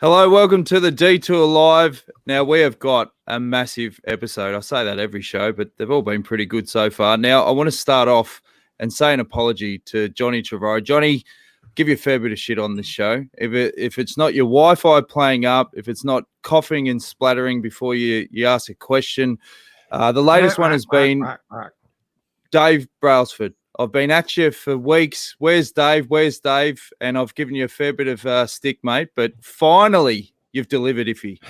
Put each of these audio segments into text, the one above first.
Hello, welcome to the Detour Live. Now, we have got a massive episode. I say that every show, but they've all been pretty good so far. Now, I want to start off and say an apology to Johnny Trevorrow. Johnny, give you a fair bit of shit on this show. If it's not your Wi-Fi playing up, if it's not coughing and splattering before you ask a question, the latest one has been Dave Brailsford. I've been at you for weeks. Where's Dave? Where's Dave? And I've given you a fair bit of stick, mate. But finally, you've delivered, Iffy.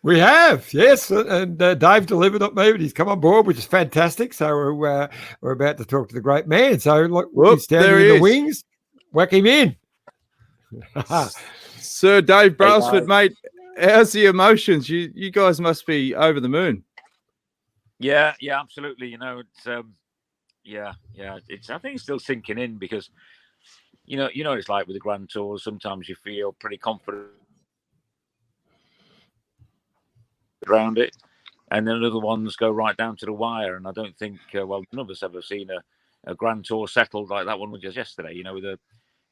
We have, yes. And Dave delivered on me, but he's come on board, which is fantastic. So we're about to talk to the great man. So look, he's standing in the wings. Whack him in. Sir Dave Brailsford, mate, how's the emotions? You guys must be over the moon. Yeah, absolutely. You know, it's It's I think it's still sinking in because you know it's like with the Grand Tours. Sometimes you feel pretty confident around it, and then other ones go right down to the wire. And I don't think none of us ever seen a Grand Tour settled like that one was just yesterday. You know,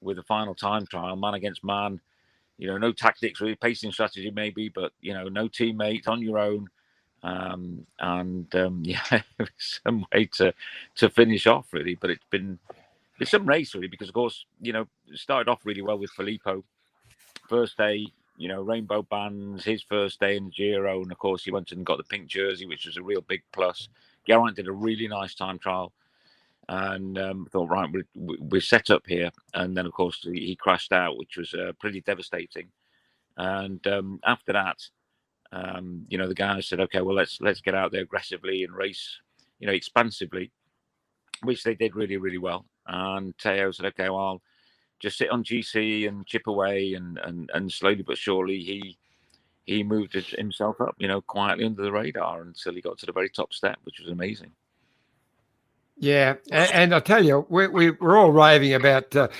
with the final time trial, man against man. You know, no tactics, really pacing strategy maybe, but you know, no teammate on your own. Some way to finish off really, but it's some race really, because of course, you know, it started off really well with Filippo. First day, you know, rainbow bands, his first day in the Giro, and of course he went and got the pink jersey, which was a real big plus. Geraint did a really nice time trial, and thought, right, we're set up here. And then of course he crashed out, which was pretty devastating. And after that, you know, the guys said, okay, well, let's get out there aggressively and race, you know, expansively, which they did really, really well. And Tao said, okay, well, I'll just sit on GC and chip away, and slowly but surely he moved himself up, you know, quietly under the radar until he got to the very top step, which was amazing. Yeah, and I tell you, we're all raving about the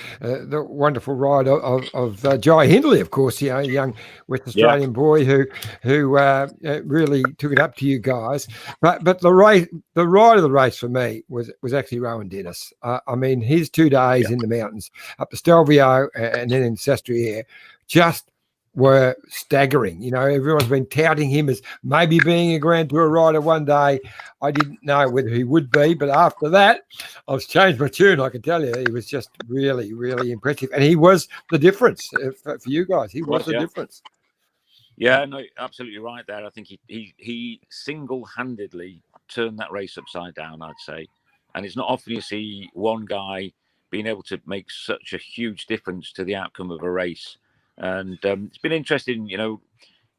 wonderful ride of Jai Hindley, of course, you know, young West Australian boy who really took it up to you guys. But the ride of the race for me was actually Rowan Dennis. I mean, his 2 days in the mountains up to Stelvio and then in Sestriere just were staggering. You know, everyone's been touting him as maybe being a Grand Tour rider one day. I didn't know whether he would be, but after that, I've changed my tune. I can tell you, he was just really, really impressive, and he was the difference for you guys. He was the difference. Yeah, no, absolutely right there. I think he single-handedly turned that race upside down, I'd say. And it's not often you see one guy being able to make such a huge difference to the outcome of a race. And it's been interesting, you know.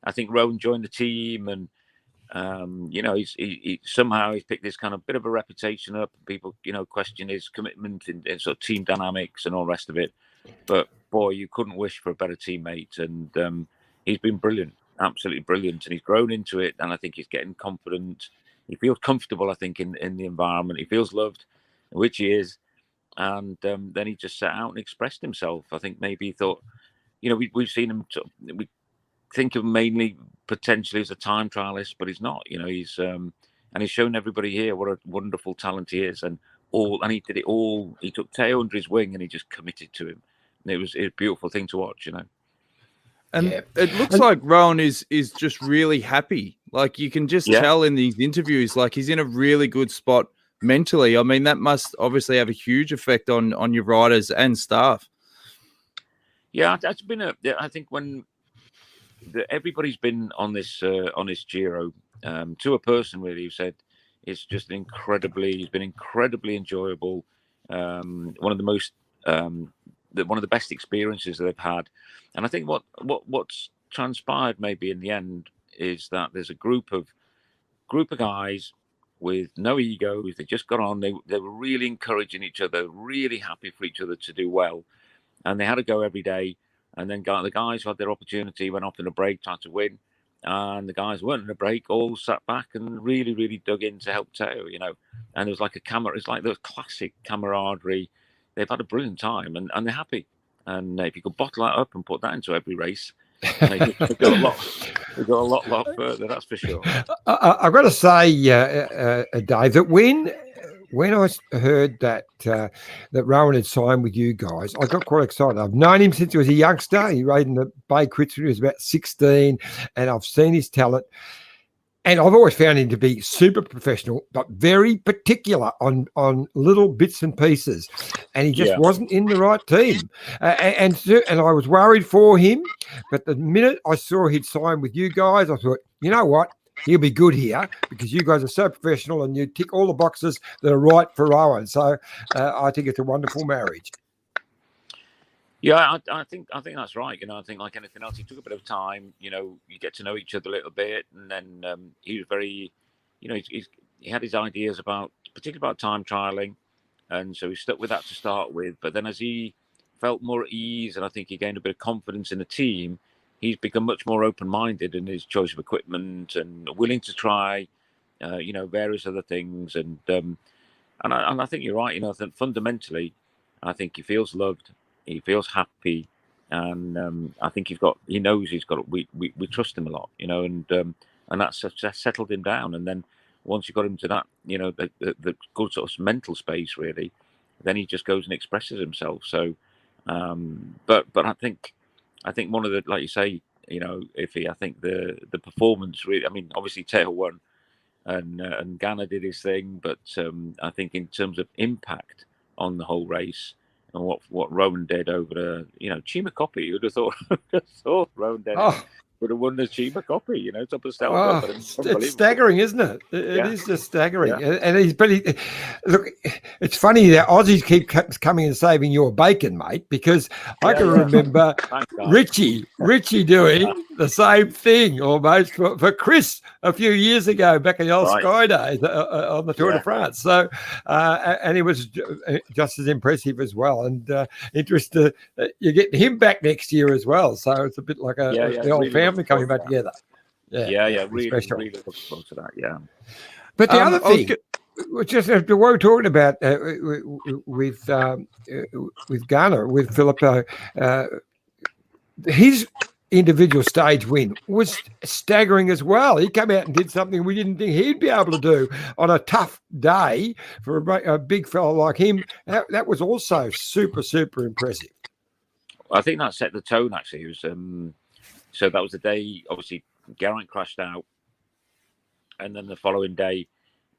I think Rowan joined the team, and you know, he somehow he's picked this kind of bit of a reputation up. People, you know, question his commitment in sort of team dynamics and all the rest of it. But boy, you couldn't wish for a better teammate, and he's been brilliant, absolutely brilliant, and he's grown into it. And I think he's getting confident. He feels comfortable, I think, in the environment. He feels loved, which he is. And then he just sat out and expressed himself. I think maybe he thought, you know, we've seen him. We think of him mainly potentially as a time trialist, but he's not. You know, he's shown everybody here what a wonderful talent he is, and he did it all. He took Tao under his wing and he just committed to him. And it was a beautiful thing to watch, you know. And it looks like Rowan is just really happy. Like you can just tell in these interviews, like he's in a really good spot mentally. I mean, that must obviously have a huge effect on your riders and staff. Yeah, that's been I think when everybody's been on this Giro, to a person really, who said it's just he's been incredibly enjoyable. One of the most one of the best experiences that they've had. And I think what's transpired maybe in the end is that there's a group of guys with no egos. They just got on. They were really encouraging each other, really happy for each other to do well. And they had to go every day. And then the guys who had their opportunity went off in a break, trying to win. And the guys who weren't in a break all sat back and really, really dug in to help Tao, you know. And there was like it's like the classic camaraderie. They've had a brilliant time, and they're happy. And if you could bottle that up and put that into every race, we go a lot further, that's for sure. I've got to say, Dave, that when when I heard that Rowan had signed with you guys, I got quite excited. I've known him since he was a youngster. He rode in the Bay Crits when he was about 16, and I've seen his talent. And I've always found him to be super professional, but very particular on little bits and pieces. And he just wasn't in the right team. And I was worried for him. But the minute I saw he'd signed with you guys, I thought, you know what? He'll be good here because you guys are so professional and you tick all the boxes that are right for Rowan. So I think it's a wonderful marriage. Yeah, I think that's right. I think like anything else, he took a bit of time. You get to know each other a little bit, and then he was very, he had his ideas particularly about time trialing, and so he stuck with that to start with. But then as he felt more at ease, and I think he gained a bit of confidence in the team, he's become much more open-minded in his choice of equipment and willing to try, various other things. And I think you're right. I think fundamentally, I think he feels loved. He feels happy, and I think he knows he's got. We trust him a lot, and that's settled him down. And then once you got him to that, the good sort of mental space, really, then he just goes and expresses himself. So, but I think one of the, like you say, Iffy, I think the performance really. I mean, obviously Tao won, and Ghana did his thing, but I think in terms of impact on the whole race. And what Rowan did over the, Chima Copy, you'd have thought, Rowan did would have won the Chima Copy, top of Stelvio. It's staggering, isn't it? It is just staggering. Yeah. And look, it's funny that Aussies keep coming and saving your bacon, mate, because I can remember Richie doing the same thing almost for Chris a few years ago back in the old Sky Days on the Tour de France. So, and he was just as impressive as well. And interested, you get him back next year as well. So it's a bit like the old family coming back together. Really looking forward to that. Yeah. But the other thing, just what we're talking about with Ghana, with Filippo, his individual stage win was staggering as well. He came out and did something we didn't think he'd be able to do on a tough day for a big fella like him. That was also super, super impressive. I think that set the tone, actually. It was, so that was the day, obviously, Geraint crashed out. And then the following day,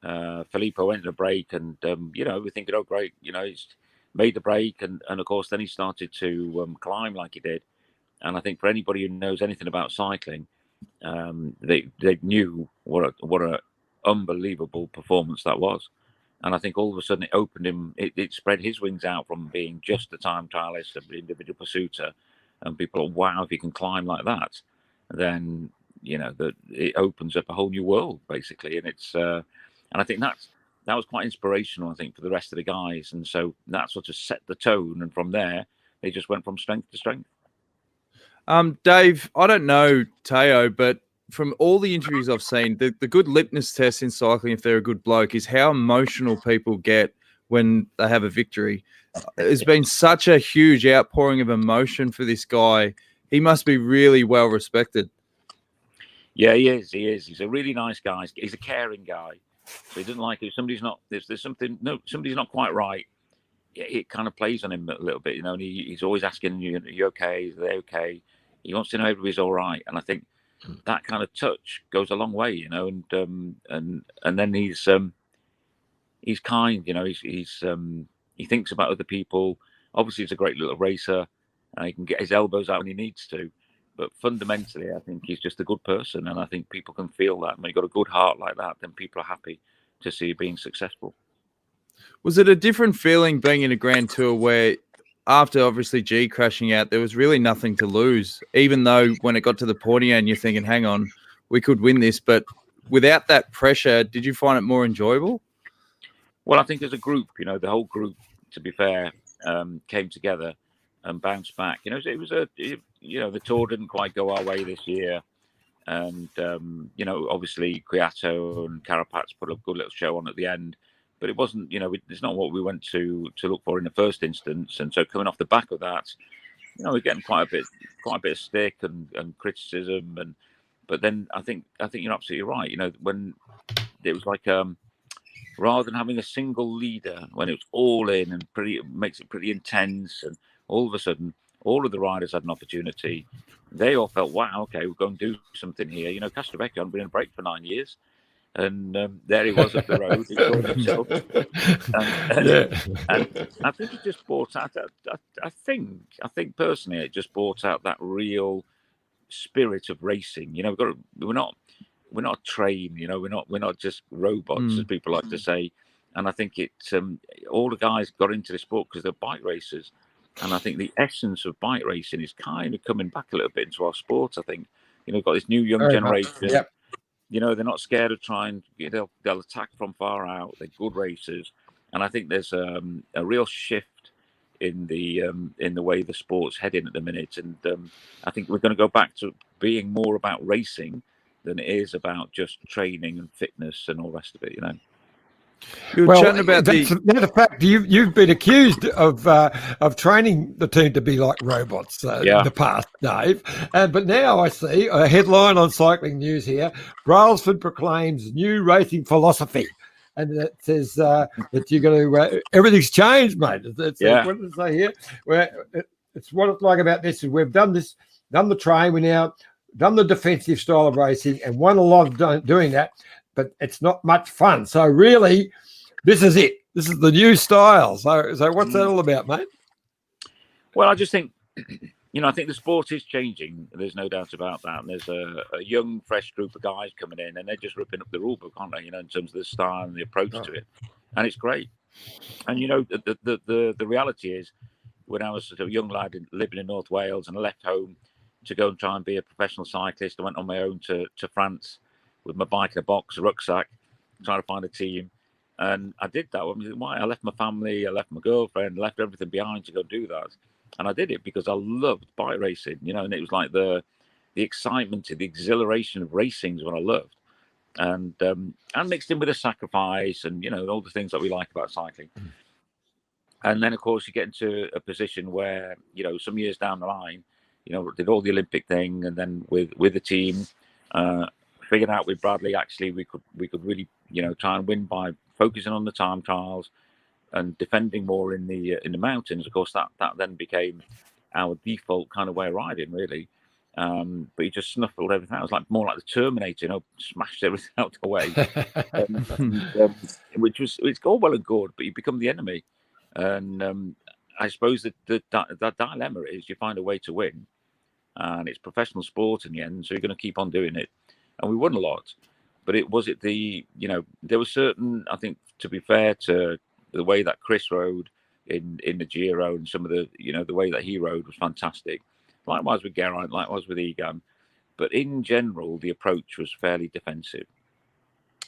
Filippo went to the break, and, we're thinking, oh, great, he's made the break. And of course, then he started to climb like he did. And I think for anybody who knows anything about cycling, they knew what an unbelievable performance that was. And I think all of a sudden it opened him, it spread his wings out from being just a time trialist, an individual pursuiter. And people are, wow, if you can climb like that, then, it opens up a whole new world, basically. And it's, and I think that was quite inspirational, I think, for the rest of the guys. And so that sort of set the tone. And from there, they just went from strength to strength. Dave, I don't know Tao, but from all the interviews I've seen, the good litmus test in cycling, if they're a good bloke, is how emotional people get when they have a victory. There's been such a huge outpouring of emotion for this guy. He must be really well respected. Yeah, he is. He's a really nice guy. He's a caring guy. So he doesn't like if somebody's not, there's something, somebody's not quite right. It kind of plays on him a little bit, and he's always asking you, are you okay? Are they okay? He wants to know everybody's all right. And I think that kind of touch goes a long way, and then he's kind, he thinks about other people. Obviously, he's a great little racer, and he can get his elbows out when he needs to. But fundamentally, I think he's just a good person, and I think people can feel that. When you've got a good heart like that, then people are happy to see you being successful. Was it a different feeling being in a Grand Tour where, after obviously G crashing out, there was really nothing to lose, even though when it got to the pointy end, you're thinking, hang on, we could win this. But without that pressure, did you find it more enjoyable? Well, I think as a group, the whole group, to be fair, came together and bounced back. It was the tour didn't quite go our way this year. And, obviously Kwiato and Carapaz put a good little show on at the end. But it wasn't, it's not what we went to look for in the first instance. And so coming off the back of that, we're getting quite a bit of stick and criticism. But then I think you're absolutely right. When it was like, rather than having a single leader when it was all in and makes it pretty intense, and all of a sudden all of the riders had an opportunity. They all felt, wow, okay, we're going to do something here. Castrovecchio hadn't been in a break for 9 years, and there he was up the road enjoying himself. And I think it just brought out I think personally it just brought out that real spirit of racing. We're not trained, we're not just robots, as people like to say. And I think all the guys got into the sport because they're bike racers. And I think the essence of bike racing is kind of coming back a little bit into our sport. I think, we've got this new young generation. Yep. They're not scared of trying. They'll attack from far out. They're good racers. And I think there's a real shift in the way the sport's heading at the minute. And I think we're going to go back to being more about racing than it is about just training and fitness and all the rest of it. Well, that's a fact. You've been accused of training the team to be like robots in the past, Dave. But now I see a headline on Cycling News here: Brailsford proclaims new racing philosophy, and it says that you're going to everything's changed, mate. What does it say here? It's what it's like about this. We've done the train. We now done the defensive style of racing and won a lot of doing that. But it's not much fun. So really, this is it. This is the new style. So what's that all about, mate? Well, I just think, I think the sport is changing. There's no doubt about that. And there's a young, fresh group of guys coming in, and they're just ripping up the rule book, aren't they? In terms of the style and the approach to it, and it's great. And the reality is, when I was sort of a young lad living in North Wales and I left home to go and try and be a professional cyclist, I went on my own to France with my bike in a box, a rucksack, trying to find a team. And I did that. I left my family, I left my girlfriend, left everything behind to go do that. And I did it because I loved bike racing, and it was like the excitement, the exhilaration of racing is what I loved. And mixed in with a sacrifice and, all the things that we like about cycling. And then, of course, you get into a position where, some years down the line, did all the Olympic thing, and then with the team, figured out with Bradley, actually, we could really, try and win by focusing on the time trials and defending more in the mountains. Of course, that then became our default kind of way of riding, really. But he just snuffled everything out. It was more like the Terminator, smashed everything out the way, it's all well and good, but you become the enemy. And I suppose that dilemma is you find a way to win, and it's professional sport in the end, so you're going to keep on doing it. And we won a lot, but there was certain, I think, to be fair to the way that Chris rode in the Giro and some of the, the way that he rode was fantastic. Likewise with Geraint, likewise with Egan. But in general, the approach was fairly defensive.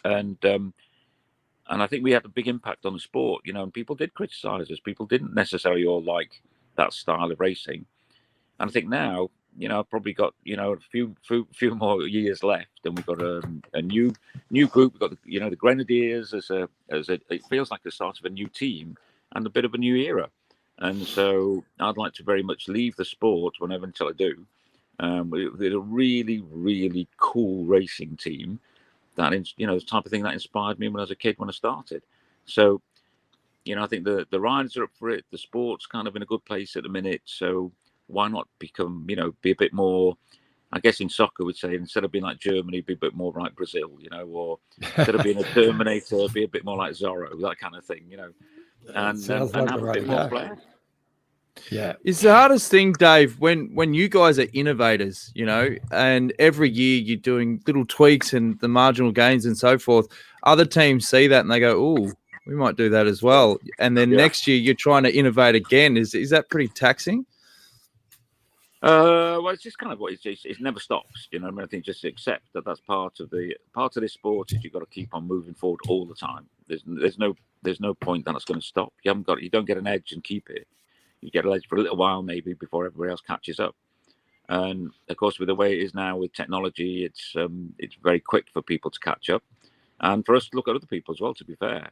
And I think we had a big impact on the sport, and people did criticise us. People didn't necessarily all like that style of racing. And I think now, I've probably got, a few more years left, and we've got a new group. We've got, the Grenadiers it feels like the start of a new team and a bit of a new era. And so I'd like to very much leave the sport whenever until I do. With a really, really cool racing team that, the type of thing that inspired me when I was a kid when I started. So, I think the riders are up for it. The sport's kind of in a good place at the minute. So why not become, be a bit more, I guess in soccer we'd say, instead of being like Germany, be a bit more like Brazil, or instead of being a Terminator, be a bit more like Zorro, that kind of thing, and have a bit more flair. Yeah. It's the hardest thing, Dave, when you guys are innovators, and every year you're doing little tweaks and the marginal gains and so forth. Other teams see that and they go, "Oh, we might do that as well." And then next year you're trying to innovate again. Is that pretty taxing? Well, it's just kind of what it never stops. I think just accept that that's part of this sport is you've got to keep on moving forward all the time. There's no point that it's going to stop. You don't get an edge and keep it. You get an edge for a little while maybe before everybody else catches up. And of course, with the way it is now with technology, it's very quick for people to catch up, and for us to look at other people as well. To be fair,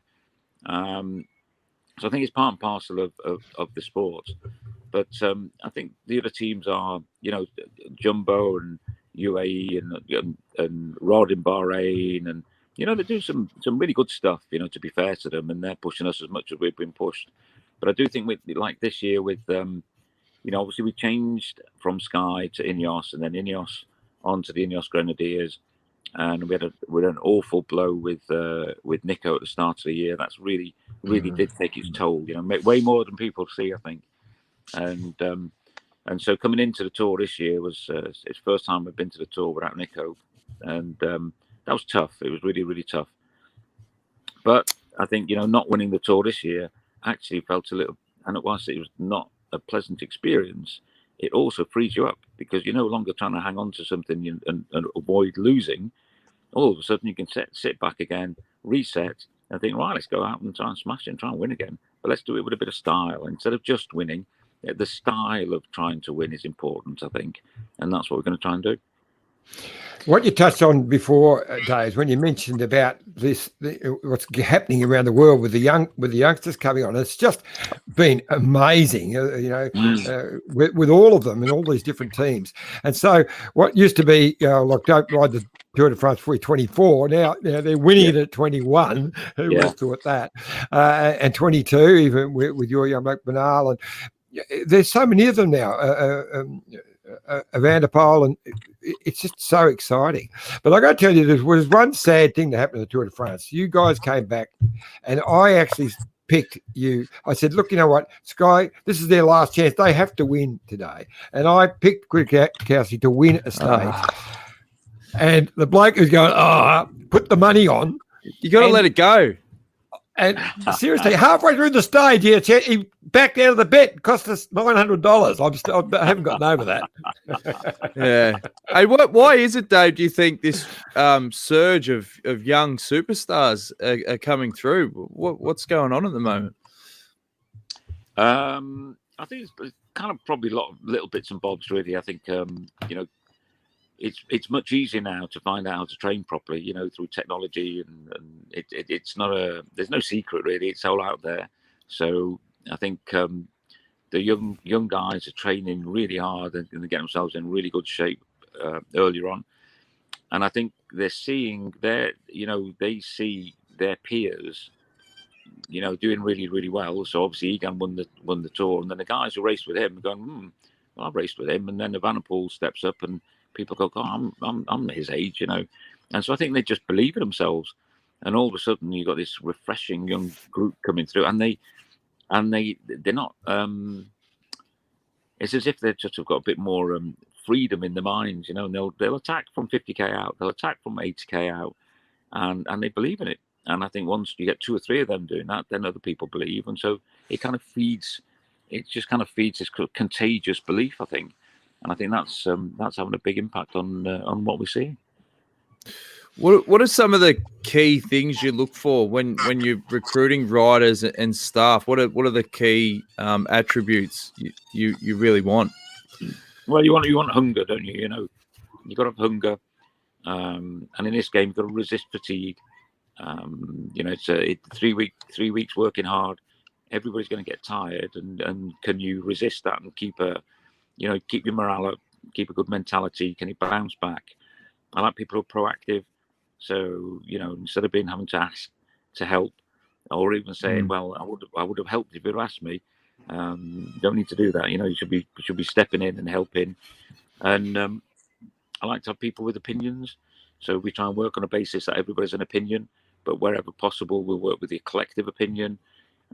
so I think it's part and parcel of the sport. But I think the other teams are, Jumbo and UAE and Rod in Bahrain, and they do some really good stuff. To be fair to them, and they're pushing us as much as we've been pushed. But I do think like this year with obviously we changed from Sky to Ineos, and then Ineos onto the Ineos Grenadiers, and we had an awful blow with Nico at the start of the year. That's really did take its toll. Way more than people see, I think. And so coming into the Tour this year was it's first time we've been to the Tour without Nico, and that was tough. It was really, really tough. But I think not winning the Tour this year actually felt a little, and it was not a pleasant experience. It also frees you up because you're no longer trying to hang on to something and avoid losing. All of a sudden you can sit back again, reset, and think, right, let's go out and try and smash it and try and win again. But let's do it with a bit of style instead of just winning. The style of trying to win is important, I think, and that's what we're going to try and do. What you touched on before, Dave, when you mentioned about what's happening around the world with the youngsters coming on, it's just been amazing, with all of them and all these different teams. And so, what used to be like don't ride the Tour de France before 24, now they're winning it at 21. Who would have thought that? And 22, even with your young Mark Bernal, and there's so many of them now. Van der Poel, and it's just so exciting. But I got to tell you, there was one sad thing that happened at the Tour de France. You guys came back, and I actually picked you. I said, look, you know what, Sky, this is their last chance. They have to win today. And I picked Kwiatkowski to win a stage. And the bloke was going, put the money on. You got to let it go. And seriously, halfway through the stage, he backed out of the bet. It cost us $900. I haven't gotten over that. Yeah. Hey, why is it, Dave? Do you think this surge of young superstars are coming through? What's going on at the moment? I think it's kind of probably a lot of little bits and bobs. Really, I think It's much easier now to find out how to train properly, through technology, and it's not there's no secret really. It's all out there. So I think the young guys are training really hard and they get themselves in really good shape earlier on. And I think they're seeing they see their peers, doing really, really well. So obviously Egan won the Tour, and then the guys who raced with him are going, well, I've raced with him, and then the Van der Poel steps up and people go, oh, I'm his age, and so I think they just believe in themselves, and all of a sudden you got this refreshing young group coming through, and they're not. It's as if they've just got a bit more freedom in their minds, and they'll attack from 50k out, they'll attack from 80k out, and they believe in it. And I think once you get 2 or 3 of them doing that, then other people believe, and so it kind of feeds. It just kind of feeds this contagious belief, I think. And I think that's having a big impact on what we're seeing. What are some of the key things you look for when you're recruiting riders and staff? What are the key attributes you really want? Well, you want hunger, don't you? You got to have hunger, and in this game, you've got to resist fatigue. It's 3 weeks working hard. Everybody's going to get tired, and can you resist that and keep your morale up, keep a good mentality? Can you bounce back? I like people who are proactive. So, instead of having to ask to help, or even saying, well, I would have helped if you'd asked me. Don't need to do that. You should be stepping in and helping. And I like to have people with opinions. So we try and work on a basis that everybody's an opinion, but wherever possible, we'll work with the collective opinion.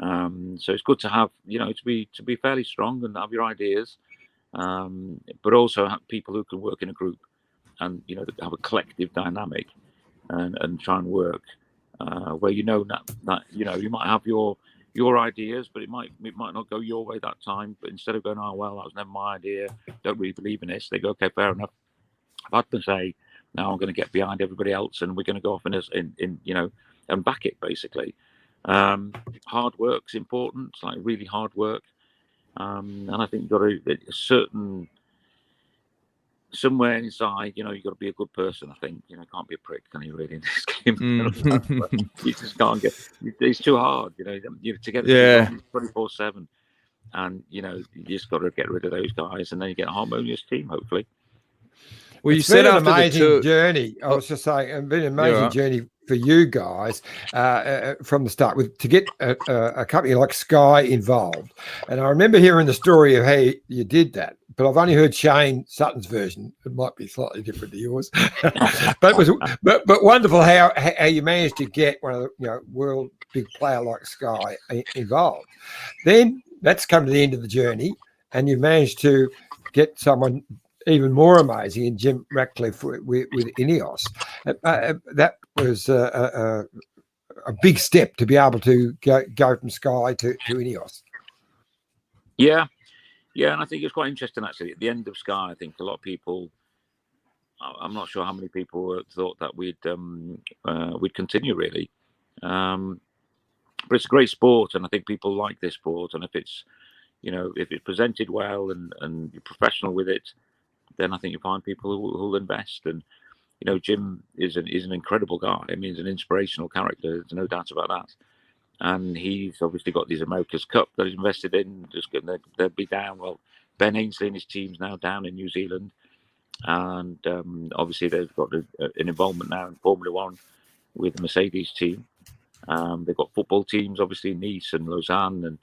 So it's good to have, to be fairly strong and have your ideas. But also have people who can work in a group and have a collective dynamic and try and work where that you might have your ideas, but it might not go your way that time. But instead of going, oh well, that was never my idea, don't really believe in this, they go, okay, fair enough. If I can say now I'm going to get behind everybody else and we're going to go off in and back it basically. Hard work's important. It's like really hard work. And I think you've got a somewhere inside, you've got to be a good person. I think, can't be a prick, can you really, in this game? You just can't it's too hard, to get it 24/7. And, you just got to get rid of those guys and then you get a harmonious team, hopefully. Well, you It's said been an after the amazing tour. journey. I was just saying, it's been an You're amazing right. journey for you guys from the start to get a company like Sky involved. And I remember hearing the story of how you did that, but I've only heard Shane Sutton's version. It might be slightly different to yours, but it was but wonderful how you managed to get one of the world big player like Sky involved. Then that's come to the end of the journey, and you managed to get someone even more amazing in Jim Ratcliffe with Ineos. That was a big step to be able to go from Sky to Ineos. Yeah, and I think it's quite interesting actually. At the end of Sky, I think a lot of people, I'm not sure how many people thought that we'd continue really, but it's a great sport, and I think people like this sport. And if it's presented well and you're professional with it, then I think you find people who'll invest. And Jim is an incredible guy. I mean, he's an inspirational character. There's no doubt about that. And he's obviously got these America's Cup that he's invested in. They'll be down. Well, Ben Ainsley and his team's now down in New Zealand, and obviously they've got an involvement now in Formula One with the Mercedes team. They've got football teams, obviously Nice and Lausanne,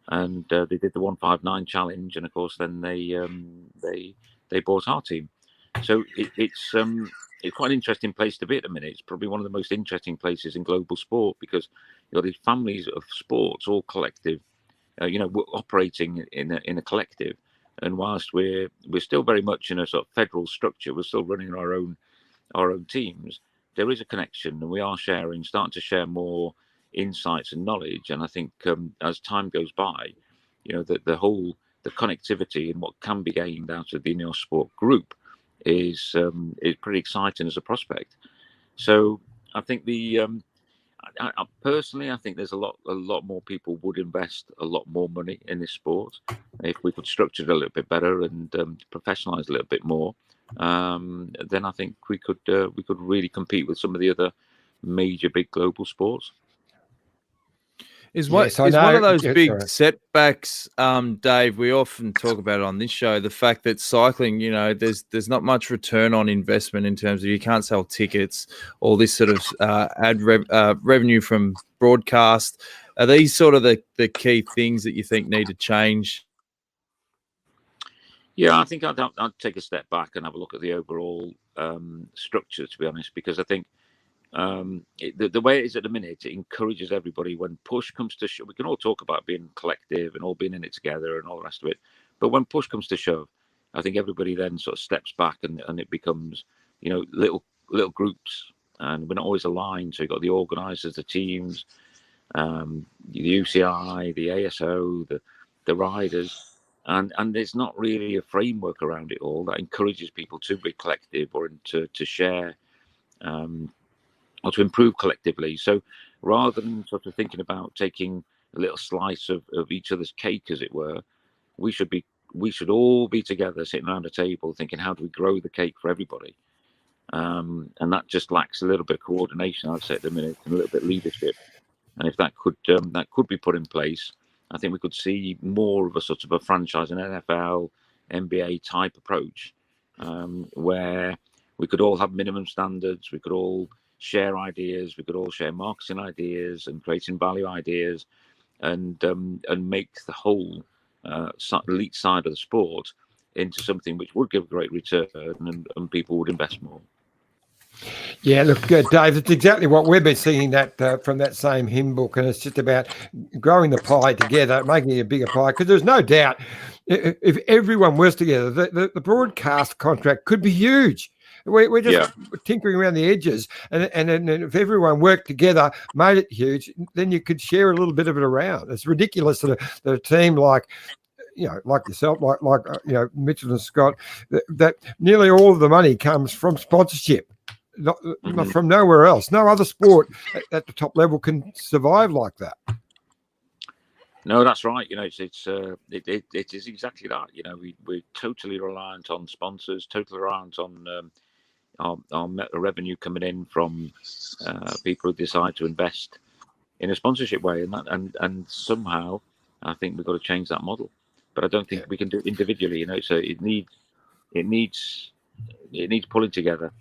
and they did the 159 challenge, and of course then they bought our team. So it's quite an interesting place to be at the minute. It's probably one of the most interesting places in global sport, because these families of sports, all collective, we're operating in a collective. And whilst we're still very much in a sort of federal structure, we're still running our own teams. There is a connection, and we are starting to share more insights and knowledge. And I think as time goes by, the connectivity and what can be gained out of the Ineos Sport Group is pretty exciting as a prospect. So I think I personally, I think there's a lot more people would invest a lot more money in this sport if we could structure it a little bit better and professionalize a little bit more. Then I think we could really compete with some of the other major big global sports. Is one of those big setbacks, Dave? We often talk about it on this show. The fact that cycling, there's not much return on investment in terms of you can't sell tickets, all this sort of revenue from broadcast. Are these sort of the key things that you think need to change? Yeah, I think I'd take a step back and have a look at the overall structure, to be honest, because I think the way it is at the minute, it encourages everybody. When push comes to shove, we can all talk about being collective and all being in it together and all the rest of it, but when push comes to shove, I think everybody then sort of steps back and it becomes little groups, and we're not always aligned. So you've got the organisers, the teams, the UCI, the ASO, the riders, and there's not really a framework around it all that encourages people to be collective or to share or to improve collectively. So rather than sort of thinking about taking a little slice of each other's cake, as it were, we should all be together sitting around a table thinking, how do we grow the cake for everybody? And that just lacks a little bit of coordination, I'd say, at the minute, and a little bit of leadership. And if that could be put in place, I think we could see more of a sort of a franchise, an NFL, NBA type approach, where we could all have minimum standards, we could all share ideas, we could all share marketing ideas and creating value ideas, and make the whole elite side of the sport into something which would give a great return, and people would invest more. Yeah, look, Dave, it's exactly what we've been seeing that from that same hymn book, and it's just about growing the pie together, making it a bigger pie, because there's no doubt if everyone was together, the broadcast contract could be huge. We're just tinkering around the edges, and if everyone worked together, made it huge, then you could share a little bit of it around. It's ridiculous that a team like yourself, like Mitchell and Scott, that nearly all of the money comes from sponsorship. Not from nowhere else. No other sport at the top level can survive like that. No, that's right. It is exactly that. We're totally reliant on sponsors, totally reliant on our revenue coming in from people who decide to invest in a sponsorship way, and somehow I think we've got to change that model. But I don't think we can do it individually. So it needs it needs pulling together,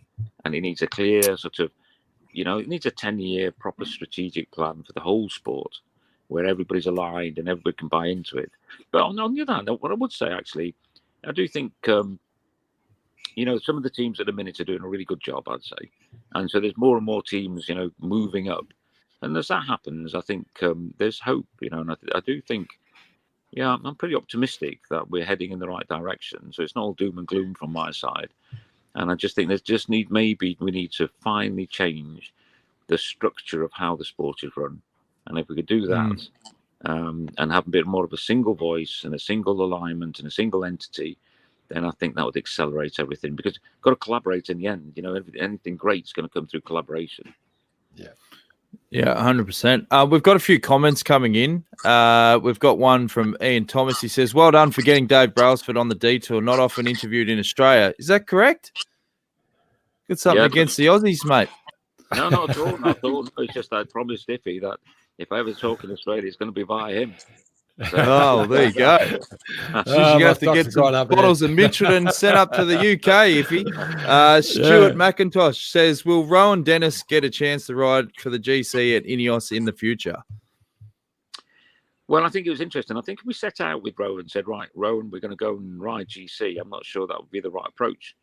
and it needs a clear sort of, it needs a 10-year proper strategic plan for the whole sport, where everybody's aligned and everybody can buy into it. But on the other hand, what I would say, actually, I do think, some of the teams at the minute are doing a really good job, I'd say. And so there's more and more teams, moving up. And as that happens, I think there's hope, and I do think, I'm pretty optimistic that we're heading in the right direction. So it's not all doom and gloom from my side. And I just think we need to finally change the structure of how the sport is run. And if we could do that, and have a bit more of a single voice and a single alignment and a single entity, then I think that would accelerate everything, because you've got to collaborate in the end. Anything great is going to come through collaboration. Yeah, 100%. We've got a few comments coming in. We've got one from Ian Thomas. He says, well done for getting Dave Brailsford on the detour, not often interviewed in Australia. Is that correct? Got something against the Aussies, mate? No, not at all. Not at all. It's just I promised Iffy that if I ever talk in Australia, it's going to be via him. So, oh, there you go. You have to get some bottles of Michelin sent up to the UK, Iffy. Stuart McIntosh says, will Rowan Dennis get a chance to ride for the GC at Ineos in the future? Well, I think it was interesting. I think if we set out with Rowan and said, right, Rowan, we're going to go and ride GC, I'm not sure that would be the right approach.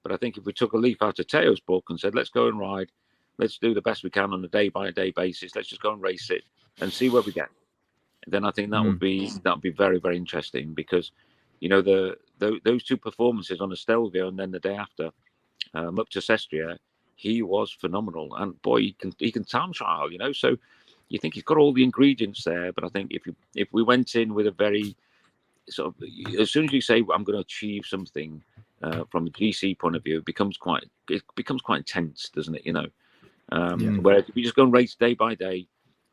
But I think if we took a leaf out of Tao's book and said, let's go and ride, let's do the best we can on a day-by-day basis, let's just go and race it and see where we get, then I think that would be very, very interesting, because those two performances on Estelvio and then the day after, up to Sestria, he was phenomenal, and boy, he can time trial, so you think he's got all the ingredients there. But I think if we went in with a very sort of, as soon as you say I'm going to achieve something from a GC point of view, it becomes quite intense, doesn't it? Whereas if you just go and race day by day,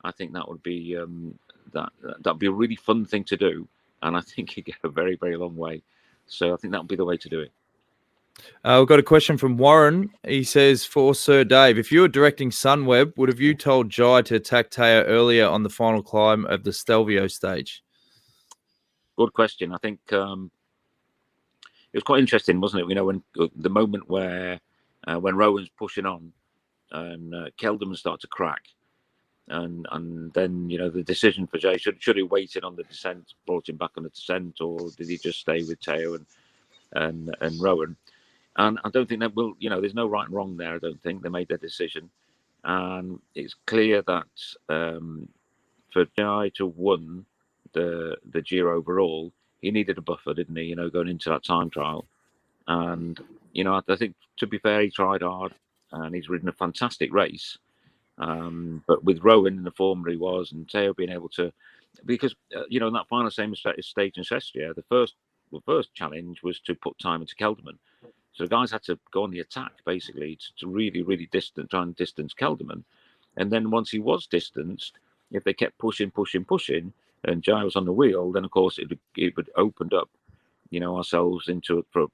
I think that would be that'd be a really fun thing to do, and I think you get a very, very long way. So I think that would be the way to do it. We've got a question from Warren. He says, for Sir Dave, if you were directing Sunweb, would have you told Jai to attack Tao earlier on the final climb of the Stelvio stage? Good question. I think it was quite interesting, wasn't it? When the moment when Rowan's pushing on and Kelderman start to crack, and then the decision for Jay, should he wait in on the descent, brought him back on the descent, or did he just stay with Tao and Rowan? And I don't think that will, there's no right and wrong there. I don't think they made their decision, and it's clear that for Jai to win the Giro overall, he needed a buffer, didn't he? Going into that time trial, and I think, to be fair, he tried hard and he's ridden a fantastic race. But with Rowan in the form that he was, and Tao being able to, because in that final same stage in Sestria, the first challenge was to put time into Kelderman. So the guys had to go on the attack basically to really, really try and distance Kelderman. And then once he was distanced, if they kept pushing, and Jai was on the wheel, then of course it would opened up, ourselves into for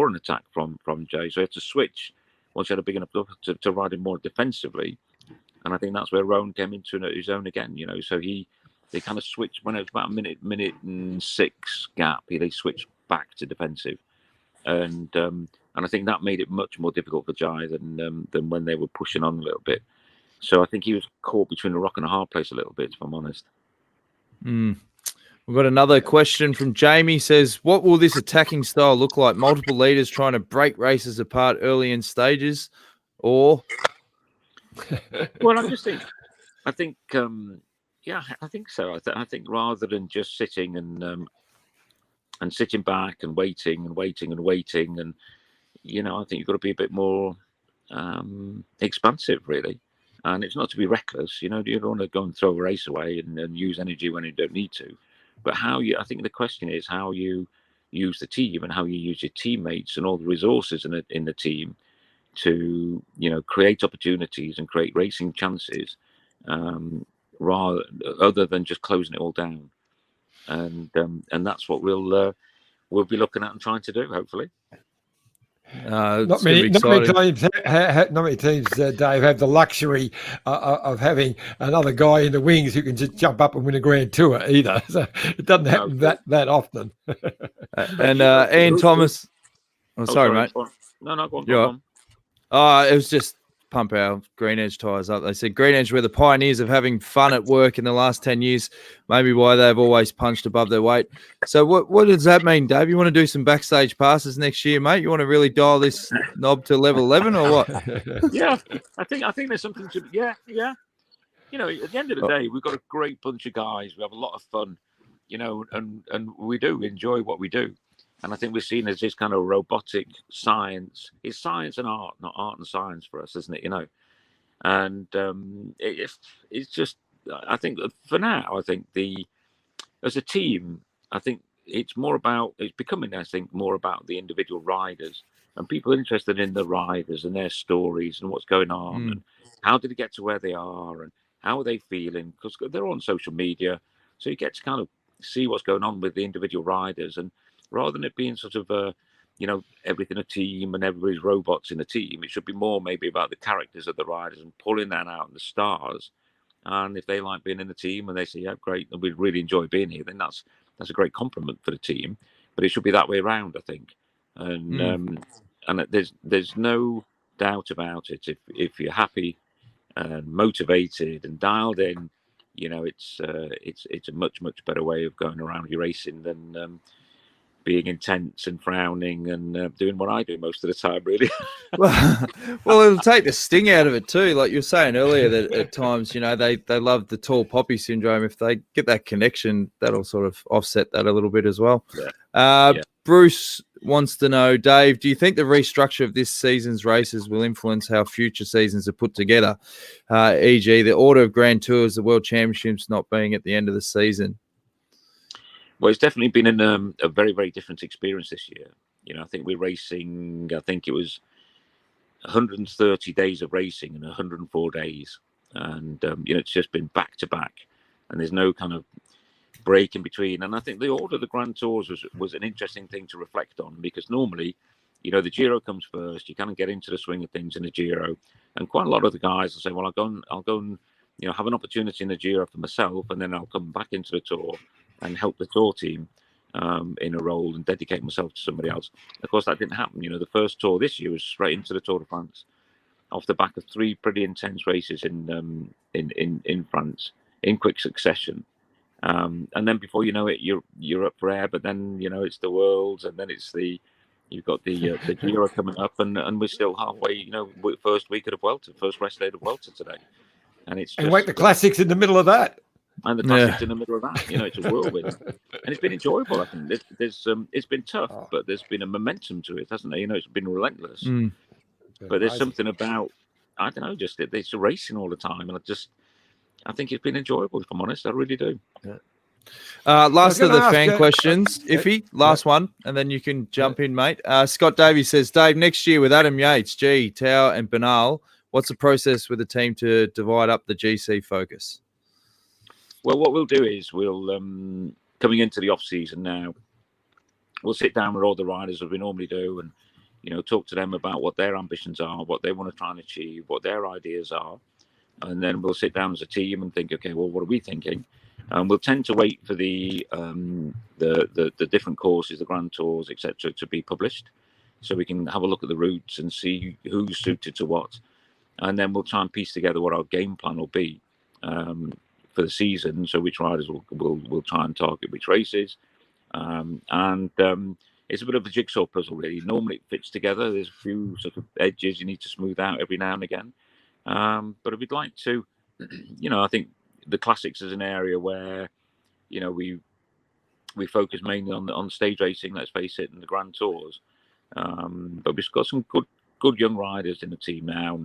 an attack from Jai. So he had to switch once he had a big enough to ride him more defensively. And I think that's where Rowan came into his own again, So they kind of switched when it was about a minute and 6 gap. They switched back to defensive, and I think that made it much more difficult for Jai than when they were pushing on a little bit. So I think he was caught between a rock and a hard place a little bit, if I'm honest. We've got another question from Jamie. Says, what will this attacking style look like? Multiple leaders trying to break races apart early in stages, or? Well, I think so. I think rather than just sitting and sitting back and waiting, and I think you've got to be a bit more expansive, really. And it's not to be reckless, you don't want to go and throw a race away and use energy when you don't need to. But I think the question is how you use the team and how you use your teammates and all the resources in the team to create opportunities and create racing chances, other than just closing it all down, and that's what we'll be looking at and trying to do, hopefully. Not many teams, Dave, have the luxury of having another guy in the wings who can just jump up and win a Grand Tour either. So it doesn't happen that often. And Ian Thomas. Oh, sorry, mate. No, go on. It was just pump our Green Edge tyres up. They said Green Edge were the pioneers of having fun at work in the last 10 years, maybe why they've always punched above their weight. So what does that mean, Dave? You want to do some backstage passes next year, mate? You want to really dial this knob to level 11 or what? Yeah, I think there's something to, yeah. You know, at the end of the day, we've got a great bunch of guys. We have a lot of fun, you know, and we do enjoy what we do. And I think we're seen as this kind of robotic science. It's science and art, not art and science for us, isn't it? You know, and it's just, I think for now, I think as a team, I think it's becoming, I think, more about the individual riders and people interested in the riders and their stories and what's going on and how did they get to where they are and how are they feeling, because they're on social media, so you get to kind of see what's going on with the individual riders. And rather than it being sort of you know, everything a team and everybody's robots in a team, it should be more maybe about the characters of the riders and pulling that out in the stars. And if they like being in the team and they say, yeah, great, and we really enjoy being here, then that's a great compliment for the team. But it should be that way around, I think. And there's no doubt about it. If you're happy and motivated and dialed in, you know, it's a much better way of going around your racing than being intense and frowning and doing what I do most of the time, really. well, it'll take the sting out of it too. Like you were saying earlier, that at times, you know, they love the tall poppy syndrome. If they get that connection, that'll sort of offset that a little bit as well. Yeah. Bruce wants to know, Dave, do you think the restructure of this season's races will influence how future seasons are put together? E.g., the order of Grand Tours, the World Championships not being at the end of the season. Well, it's definitely been a very, very different experience this year. You know, I think we're racing, I think it was 130 days of racing in 104 days. And, you know, it's just been back to back. And there's no kind of break in between. And I think the order of the Grand Tours was an interesting thing to reflect on, because normally, you know, the Giro comes first. You kind of get into the swing of things in the Giro. And quite a lot of the guys will say, well, I'll go and you know, have an opportunity in the Giro for myself, and then I'll come back into the Tour and help the Tour team in a role and dedicate myself to somebody else. Of course, that didn't happen. You know, the first Tour this year was straight into the Tour de France, off the back of 3 pretty intense races in France in quick succession. And then before you know it, you're up for air. But then, you know, it's the Worlds, and then you've got the Giro coming up, and we're still halfway. You know, first week of Vuelta, first rest day of Vuelta today, and it's just, wait, the classics in the middle of that. And the classics in the middle of that. You know, it's a whirlwind, and it's been enjoyable. I think there's it's been tough, but there's been a momentum to it, hasn't there? You know, it's been relentless. But there's something about, I don't know, just it's racing all the time, and I think it's been enjoyable, if I'm honest. I really do. Yeah. Last of the fan questions, Iffy. Last one, and then you can jump in, mate. Scott Davies says, Dave, next year with Adam Yates, G, Tao, and Bernal, what's the process with the team to divide up the GC focus? Well, what we'll do is we'll, coming into the off season now, we'll sit down with all the riders as we normally do, and you know, talk to them about what their ambitions are, what they want to try and achieve, what their ideas are. And then we'll sit down as a team and think, okay, well, what are we thinking? And we'll tend to wait for the different courses, the Grand Tours, etc., to be published, so we can have a look at the routes and see who's suited to what. And then we'll try and piece together what our game plan will be for the season. So which riders will try and target which races. It's a bit of a jigsaw puzzle, really. Normally it fits together. There's a few sort of edges you need to smooth out every now and again. But we'd like to, you know, I think the classics is an area where, you know, we focus mainly on stage racing, let's face it, and the Grand Tours. But we've got some good young riders in the team now,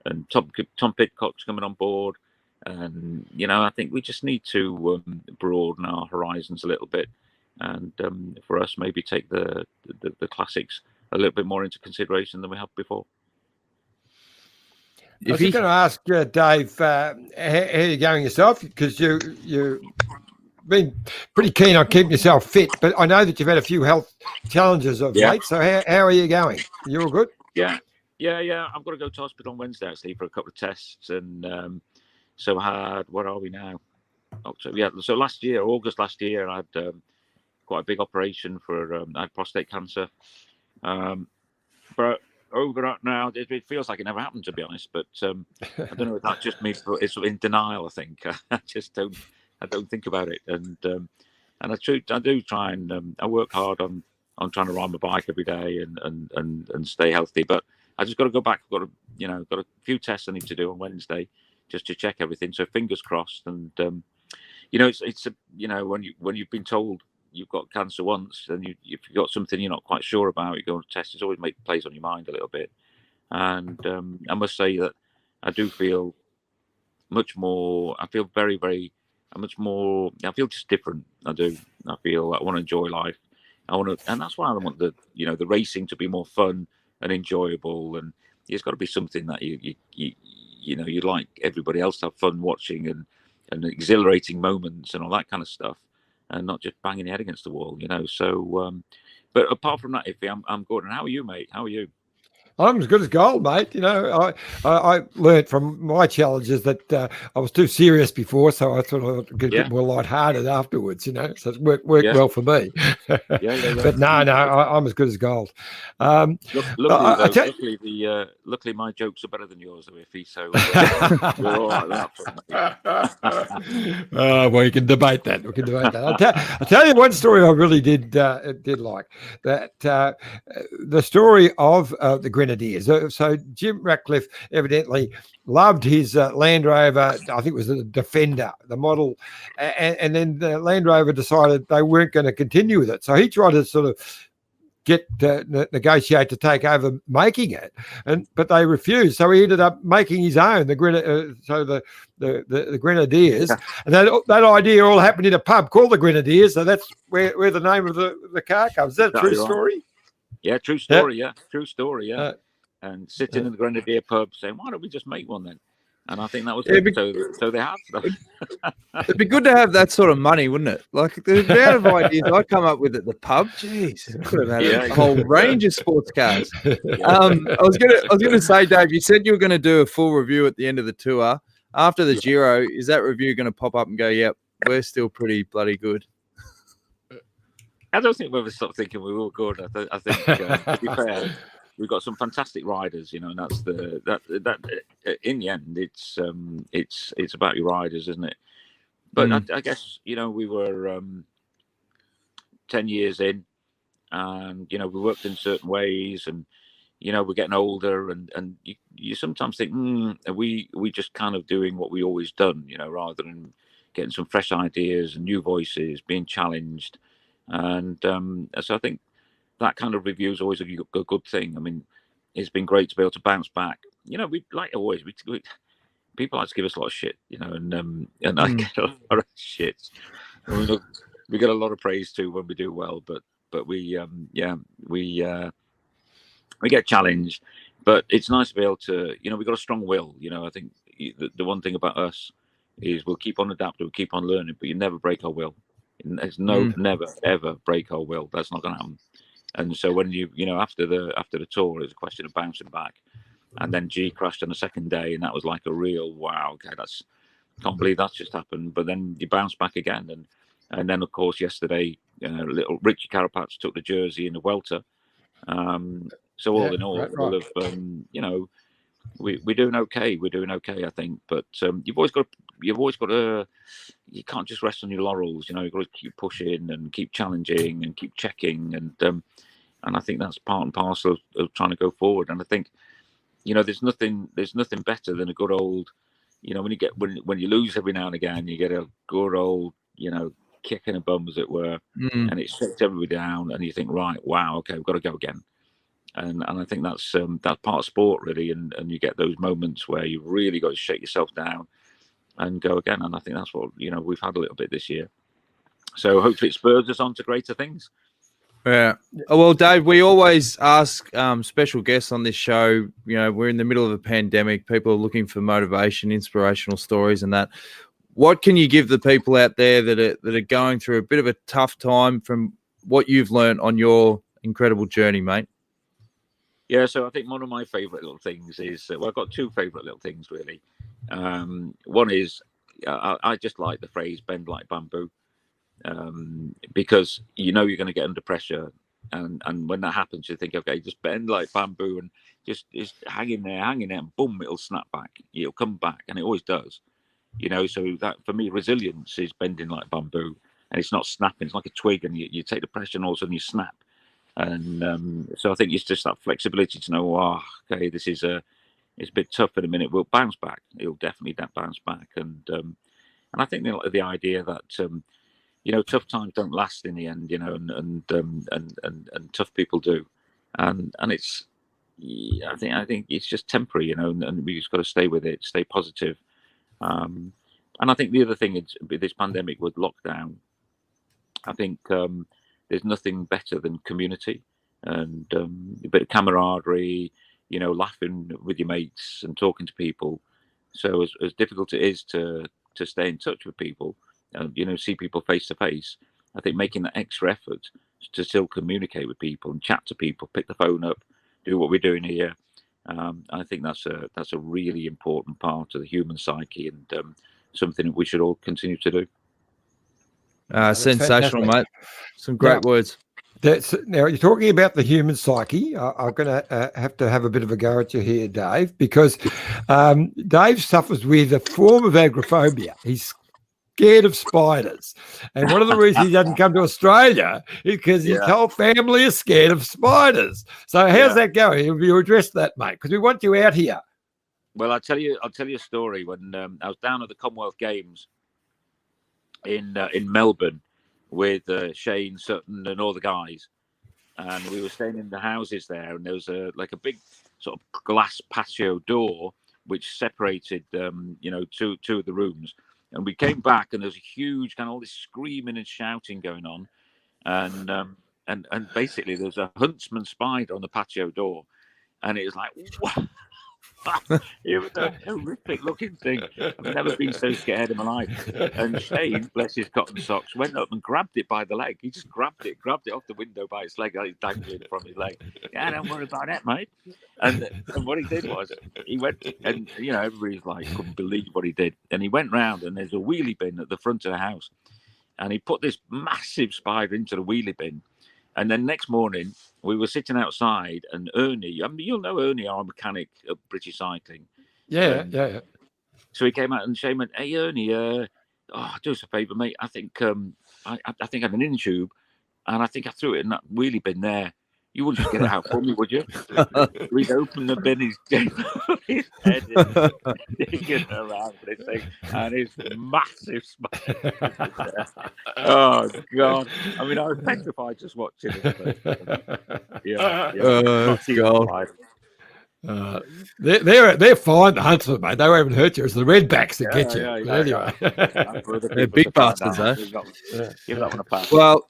and Tom Pidcock's coming on board. And, you know, I think we just need to broaden our horizons a little bit. And for us, maybe take the classics a little bit more into consideration than we have before. I was going to ask Dave, how are you going yourself? Because you've been pretty keen on keeping yourself fit, but I know that you've had a few health challenges of late. So how are you going? You all good? Yeah. I've got to go to hospital on Wednesday, actually, for a couple of tests. And so I had, where are we now? October. Yeah. So August last year, I had quite a big operation for I had prostate cancer. But over that now. It feels like it never happened, to be honest. But I don't know if that's just me. But it's in denial. I think I just don't. I don't think about it, and I do try and I work hard on trying to ride my bike every day and stay healthy. But I just got to go back. I've got to got a few tests I need to do on Wednesday just to check everything. So fingers crossed. And it's when you've been told you've got cancer once, and if you've got something you're not quite sure about, you go and test. It always plays on your mind a little bit. And I must say that I do feel much more. I feel very, very. I'm much more. I feel just different. I do. I feel I want to enjoy life. I want to, and that's why I want the racing to be more fun and enjoyable. And it's got to be something that you like everybody else to have fun watching and exhilarating moments and all that kind of stuff, and not just banging your head against the wall. So, but apart from that, Iffy, I'm good. And how are you, mate? How are you? I'm as good as gold, mate. I learnt from my challenges that I was too serious before, so I thought I could get more lighthearted afterwards. So it's worked well for me. Yeah. But no, I'm as good as gold. Luckily, my jokes are better than yours, Iffy. So we're all right that. Well, you can debate that. I'll tell you one story I really did like, that the story of the Grenadiers. So Jim Ratcliffe evidently loved his Land Rover. I think it was the Defender, the model, and then the Land Rover decided they weren't going to continue with it. So he tried to sort of negotiate to take over making it, but they refused. So he ended up making his own, the Grenadiers, and that idea all happened in a pub called the Grenadiers. So that's where the name of the car comes. Is that a true story? Yeah, true story. Yeah, true story. Yeah, and sitting in the Grenadier pub saying, "Why don't we just make one then?" And I think that was so they have. It'd be good to have that sort of money, wouldn't it? Like the amount of ideas I come up with at the pub. Jeez, could have had a whole range of sports cars. I was gonna say, Dave, you said you were going to do a full review at the end of the tour. After the Giro, is that review going to pop up and go, "Yep, we're still pretty bloody good"? I don't think we've ever stopped thinking we were good. I think to be fair, we've got some fantastic riders, and that's that. In the end, it's about your riders, isn't it? But I guess we were 10 years in, and we worked in certain ways, and we're getting older, and you sometimes think, are we just kind of doing what we always done, rather than getting some fresh ideas and new voices, being challenged. And so I think that kind of review is always a good thing. I mean, it's been great to be able to bounce back. We like always. People like to give us a lot of shit, and I get a lot of shit. We get a lot of praise too when we do well, but we get challenged. But it's nice to be able to, we've got a strong will. I think the one thing about us is we'll keep on adapting, we'll keep on learning, but you never break our will. There's never ever break our will. That's not going to happen. And so when after the tour, it's a question of bouncing back. And then G crashed on the second day, and that was like a real wow. Okay, can't believe that's just happened. But then you bounce back again, and then of course yesterday, little Richie Carapaz took the jersey in the welter. So all in all, we're doing okay. We're doing okay, I think. But you've always got to. You can't just rest on your laurels. You've got to keep pushing and keep challenging and keep checking, and I think that's part and parcel of trying to go forward. And I think, there's nothing better than a good old, when you lose every now and again, you get a good old, kick in the bum, as it were, and it sets everybody down, and you think, right, wow, okay, we've got to go again. And I think that's part of sport, really, and you get those moments where you really got to shake yourself down and go again. And I think that's what we've had a little bit this year. So hopefully it spurs us on to greater things. Yeah. Well, Dave, we always ask special guests on this show. We're in the middle of a pandemic. People are looking for motivation, inspirational stories, and that. What can you give the people out there that are going through a bit of a tough time from what you've learned on your incredible journey, mate? Yeah, so I think one of my favourite little things is, I've got two favourite little things, really. One is, I just like the phrase, bend like bamboo, because you're going to get under pressure And when that happens, you think, okay, just bend like bamboo and just hang in there, and boom, it'll snap back. It'll come back, and it always does. So that for me, resilience is bending like bamboo, and it's not snapping. It's like a twig, and you take the pressure, and all of a sudden you snap. And so I think it's just that flexibility to know, okay, this is it's a bit tough in a minute. We'll bounce back. It'll definitely bounce back. And I think the idea that tough times don't last in the end. And tough people do. And it's I think it's just temporary. And we just got to stay with it, stay positive. And I think the other thing is with this pandemic with lockdown, I think there's nothing better than community and a bit of camaraderie, laughing with your mates and talking to people. So as difficult it is to stay in touch with people, see people face to face, I think making that extra effort to still communicate with people and chat to people, pick the phone up, do what we're doing here. I think that's a really important part of the human psyche and something that we should all continue to do. Sensational, mate. Some great words. Now, you're talking about the human psyche. I'm going to have a bit of a go at you here, Dave, because Dave suffers with a form of agoraphobia. He's scared of spiders. And one of the reasons he doesn't come to Australia is because his whole family is scared of spiders. So how's that going? Have you addressed that, mate? Because we want you out here. Well, I'll tell you a story. When I was down at the Commonwealth Games in Melbourne with Shane Sutton and all the guys, and we were staying in the houses there, and there was a big sort of glass patio door which separated two of the rooms. And we came back, and there was a huge kind of all this screaming and shouting going on, and basically there was a huntsman spider on the patio door, and it was like, what? It was a horrific looking thing. I've never been so scared in my life. And Shane, bless his cotton socks, went up and grabbed it by the leg. He just grabbed it off the window by its leg, like it's dangling from his leg. Yeah, don't worry about that, mate. And what he did was he went, and everybody's like couldn't believe what he did. And he went round, and there's a wheelie bin at the front of the house, and he put this massive spider into the wheelie bin. And then next morning, we were sitting outside, and Ernie, you'll know Ernie, our mechanic of British Cycling. Yeah. So he came out, and Shane went, "Hey, Ernie, do us a favour, mate. I think I have an in tube, and I think I threw it in that wheelie bin there. You wouldn't just get it out for me, would you?" We'd open the bin, his head digging around this thing, and his massive spider. Oh God! I mean, I was petrified just watching it. They're fine, the huntsmen, mate. They won't even hurt you. It's the redbacks that get you. Anyway, they're big bastards, Give that one a pass. Well,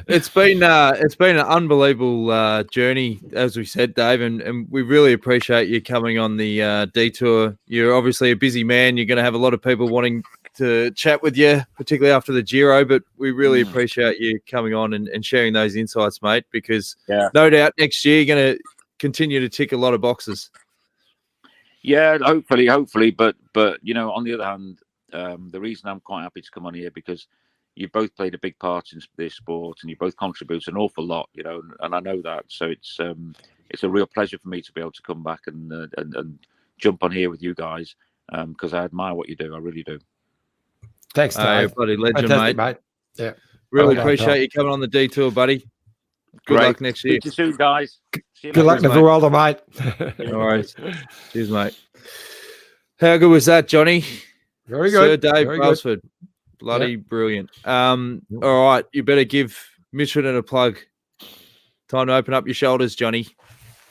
it's been an unbelievable journey, as we said, Dave, and we really appreciate you coming on the detour. You're obviously a busy man. You're going to have a lot of people wanting to chat with you, particularly after the Giro, but we really appreciate you coming on and sharing those insights, mate, because no doubt next year you're going to continue to tick a lot of boxes. Yeah, hopefully, but on the other hand, the reason I'm quite happy to come on here because you both played a big part in this sport, and you both contribute an awful lot, and I know that. So it's a real pleasure for me to be able to come back and jump on here with you guys because I admire what you do. I really do. Thanks, Dave. Buddy, legend, mate. Yeah, really appreciate you coming on the detour, buddy. Good luck next year. See you soon, guys. Good luck, Neverwilder, mate. All right. Cheers, mate. How good was that, Johnny? Very good. Sir Dave Brailsford. Bloody brilliant. All right, you better give Michelin a plug. Time to open up your shoulders, Johnny.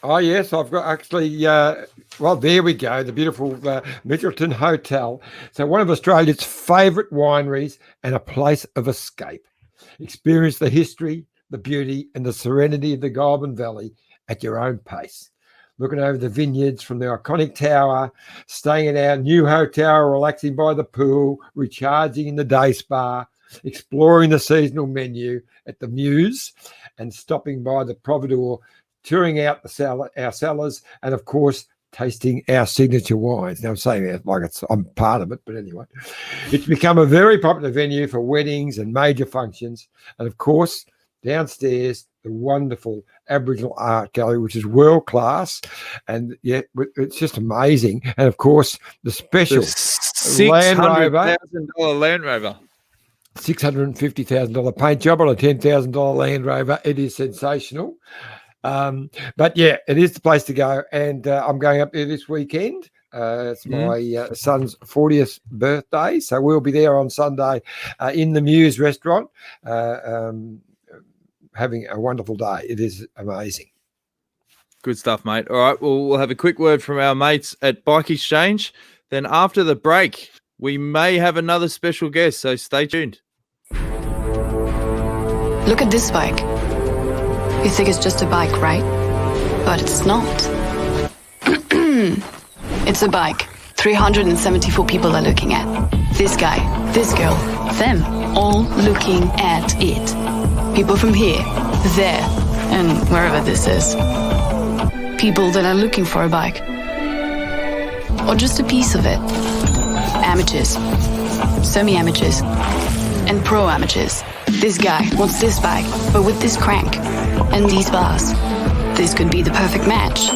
Oh, yes, I've got actually, well, there we go, the beautiful Michelin Hotel. So one of Australia's favourite wineries and a place of escape. Experience the history, the beauty and the serenity of the Goulburn Valley at your own pace. Looking over the vineyards from the iconic tower, staying at our new hotel, relaxing by the pool, recharging in the day spa, exploring the seasonal menu at the Muse, and stopping by the Providore, touring out our cellars, and of course, tasting our signature wines. Now I'm saying it like I'm part of it, but anyway. It's become a very popular venue for weddings and major functions. And of course, downstairs, the wonderful Aboriginal art gallery, which is world class, and yet it's just amazing. And of course, the special $600,000 Land Rover. $650,000 paint job on a $10,000 Land Rover. It is sensational. But yeah, it is the place to go. And I'm going up there this weekend. It's my son's 40th birthday. So we'll be there on Sunday in the Muse restaurant, having a wonderful day. It is amazing. Good stuff, mate. All right, well, we'll have a quick word from our mates at Bike Exchange. Then after the break, we may have another special guest, so stay tuned. Look at this bike. You think it's just a bike, right? But it's not. It's a bike 374 people are looking at. This guy, this girl, them, all looking at it. People from here, there, and wherever this is. People that are looking for a bike. Or just a piece of it. Amateurs, semi-amateurs, and pro-amateurs. This guy wants this bike, but with this crank and these bars. This could be the perfect match.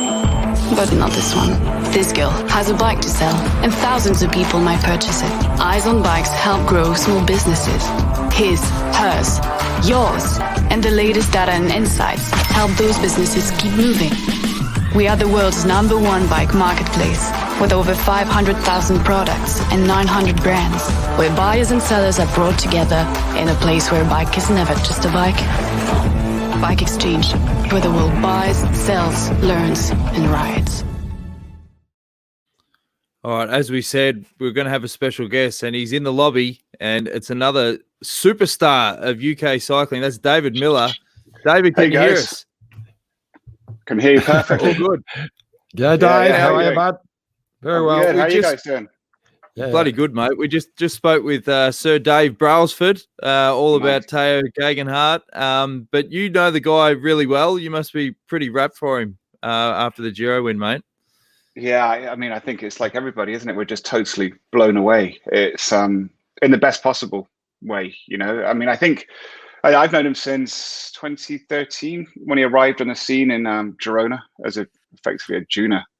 But not this one. This girl has a bike to sell, and thousands of people might purchase it. Eyes on Bikes help grow small businesses. His, hers, yours, and the latest data and insights help those businesses keep moving. We are the world's #1 bike marketplace, with over 500,000 products and 900 brands, where buyers and sellers are brought together in a place where a bike is never just a bike. Bike Exchange, where the world buys, sells, learns, and rides. All right, as we said, we're going to have a special guest, and he's in the lobby, and it's another superstar of UK cycling. That's David Millar. David, can you hear us? Can hear you perfectly. All good. Yeah, Dave. How are you, bud? Very well. Good. How are you guys doing? Yeah, bloody good, mate. We just spoke with Sir Dave Brailsford, all about Tao Geoghegan Hart. But you know the guy really well. You must be pretty rapt for him after the Giro win, mate. Yeah, I mean, I think it's like everybody, isn't it? We're just totally blown away. It's in the best possible way, you know. I mean, I think I've known him since 2013 when he arrived on the scene in Girona as effectively a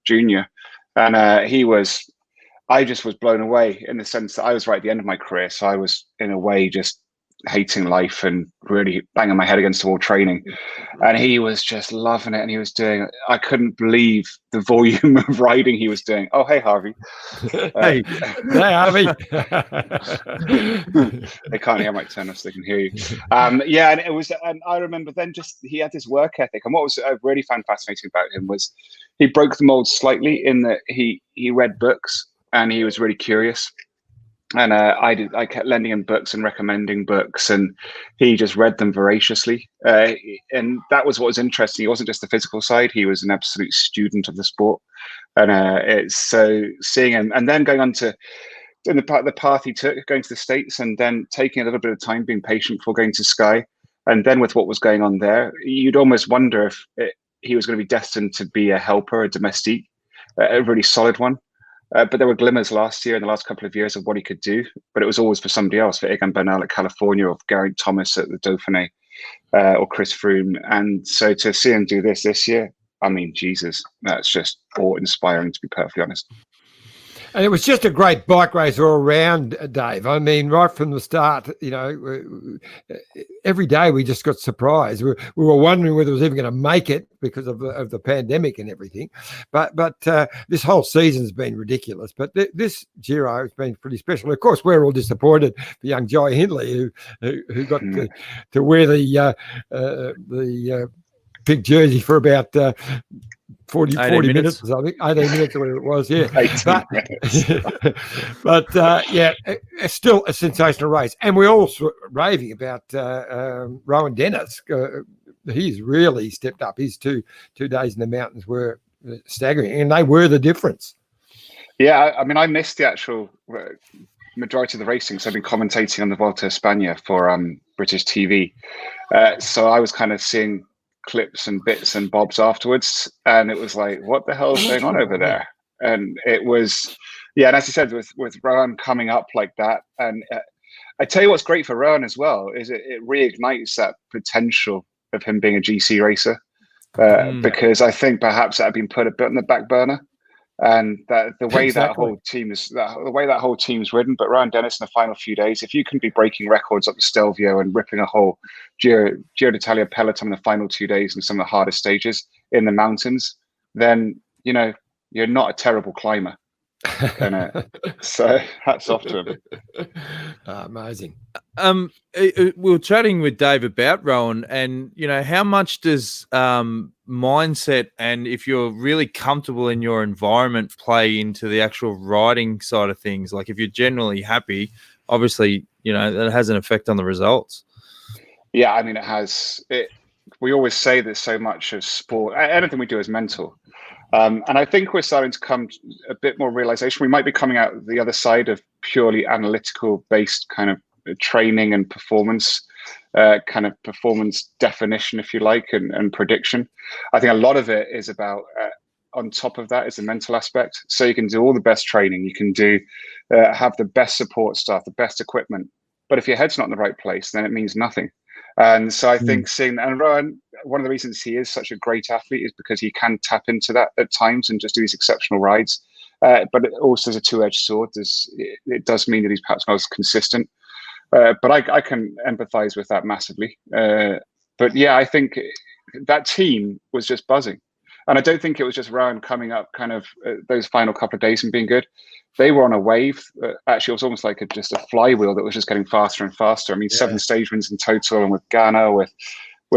junior. And I just was blown away in the sense that I was right at the end of my career. So I was, in a way, just hating life and really banging my head against the wall training. And he was just loving it. And he was I couldn't believe the volume of riding he was doing. Oh, hey, Harvey. Hey, Harvey. They can't hear my tennis, they can hear you. Yeah, and I remember then he had this work ethic. And what I really found fascinating about him was he broke the mold slightly in that he read books and he was really curious. And I kept lending him books and recommending books, and he just read them voraciously. And that was what was interesting. He wasn't just the physical side; he was an absolute student of the sport. And it's so seeing him, and then going on to the path he took, going to the States, and then taking a little bit of time, being patient before going to Sky, and then with what was going on there, you'd almost wonder if he was going to be destined to be a helper, a domestique, a really solid one. But there were glimmers last year and the last couple of years of what he could do, but it was always for somebody else, for Egan Bernal at California, or Geraint Thomas at the Dauphiné, or Chris Froome. And so to see him do this year, I mean, Jesus, that's just awe-inspiring, to be perfectly honest. And it was just a great bike race all around, Dave. I mean, right from the start, you know, every day we just got surprised. We were wondering whether it was even going to make it because of the pandemic and everything. But this whole season's been ridiculous. But this Giro has been pretty special. Of course, we're all disappointed for young Jai Hindley, who got to wear the big jersey for about 40 minutes or something, 18 minutes or whatever it was, yeah. But yeah, it's still a sensational race. And we're all raving about Rowan Dennis. He's really stepped up. His two days in the mountains were staggering, and they were the difference. Yeah, I mean, I missed the actual majority of the racing, so I've been commentating on the Volta a España for British TV. So I was kind of seeing clips and bits and bobs afterwards, and it was like, what the hell is going on over there? And it was, yeah, and as you said, with Rowan coming up like that, and I tell you what's great for Rowan as well is it reignites that potential of him being a GC racer, because I think perhaps that had been put a bit on the back burner. And that the way that whole team's ridden, but Ryan Dennis in the final few days, if you can be breaking records up the Stelvio and ripping a whole Giro d'Italia peloton in the final 2 days and some of the hardest stages in the mountains, then you're not a terrible climber. So hats off to him. Amazing. We were chatting with Dave about Rowan, and how much does mindset, and if you're really comfortable in your environment, play into the actual riding side of things? Like if you're generally happy, obviously that has an effect on the results. Yeah, I mean it has. We always say that so much of sport, anything we do is mental. And I think we're starting to come to a bit more realization. We might be coming out the other side of purely analytical based kind of training and performance, kind of performance definition, if you like, and prediction. I think a lot of it is about, on top of that is the mental aspect. So you can do all the best training, you can do, have the best support staff, the best equipment. But if your head's not in the right place, then it means nothing. And so I think and Rowan, one of the reasons he is such a great athlete is because he can tap into that at times and just do these exceptional rides. But it also is a two-edged sword. It does mean that he's perhaps not as consistent. But I can empathize with that massively. But yeah, I think that team was just buzzing. And I don't think it was just Rowan coming up kind of those final couple of days and being good. They were on a wave. Actually, it was almost like just a flywheel that was just getting faster and faster. I mean, 7 stage wins in total, and with Ghana, with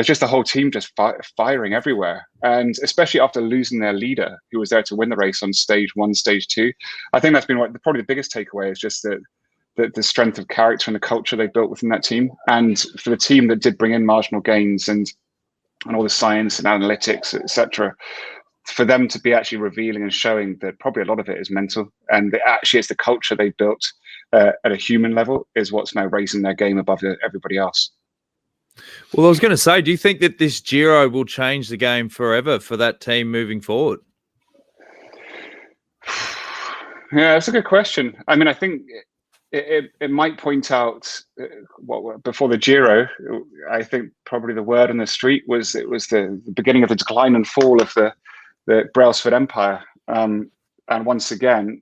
just the whole team just firing everywhere. And especially after losing their leader, who was there to win the race on stage 1, stage 2. I think that's been probably the biggest takeaway, is just the strength of character and the culture they built within that team. And for the team that did bring in marginal gains and all the science and analytics, etc., for them to be actually revealing and showing that probably a lot of it is mental, and actually it's the culture they built at a human level is what's now raising their game above everybody else. Well, I was going to say, do you think that this Giro will change the game forever for that team moving forward? Yeah, that's a good question. I mean, I think it might point out before the Giro, I think probably the word on the street was it was the beginning of the decline and fall of the Brailsford Empire. And once again,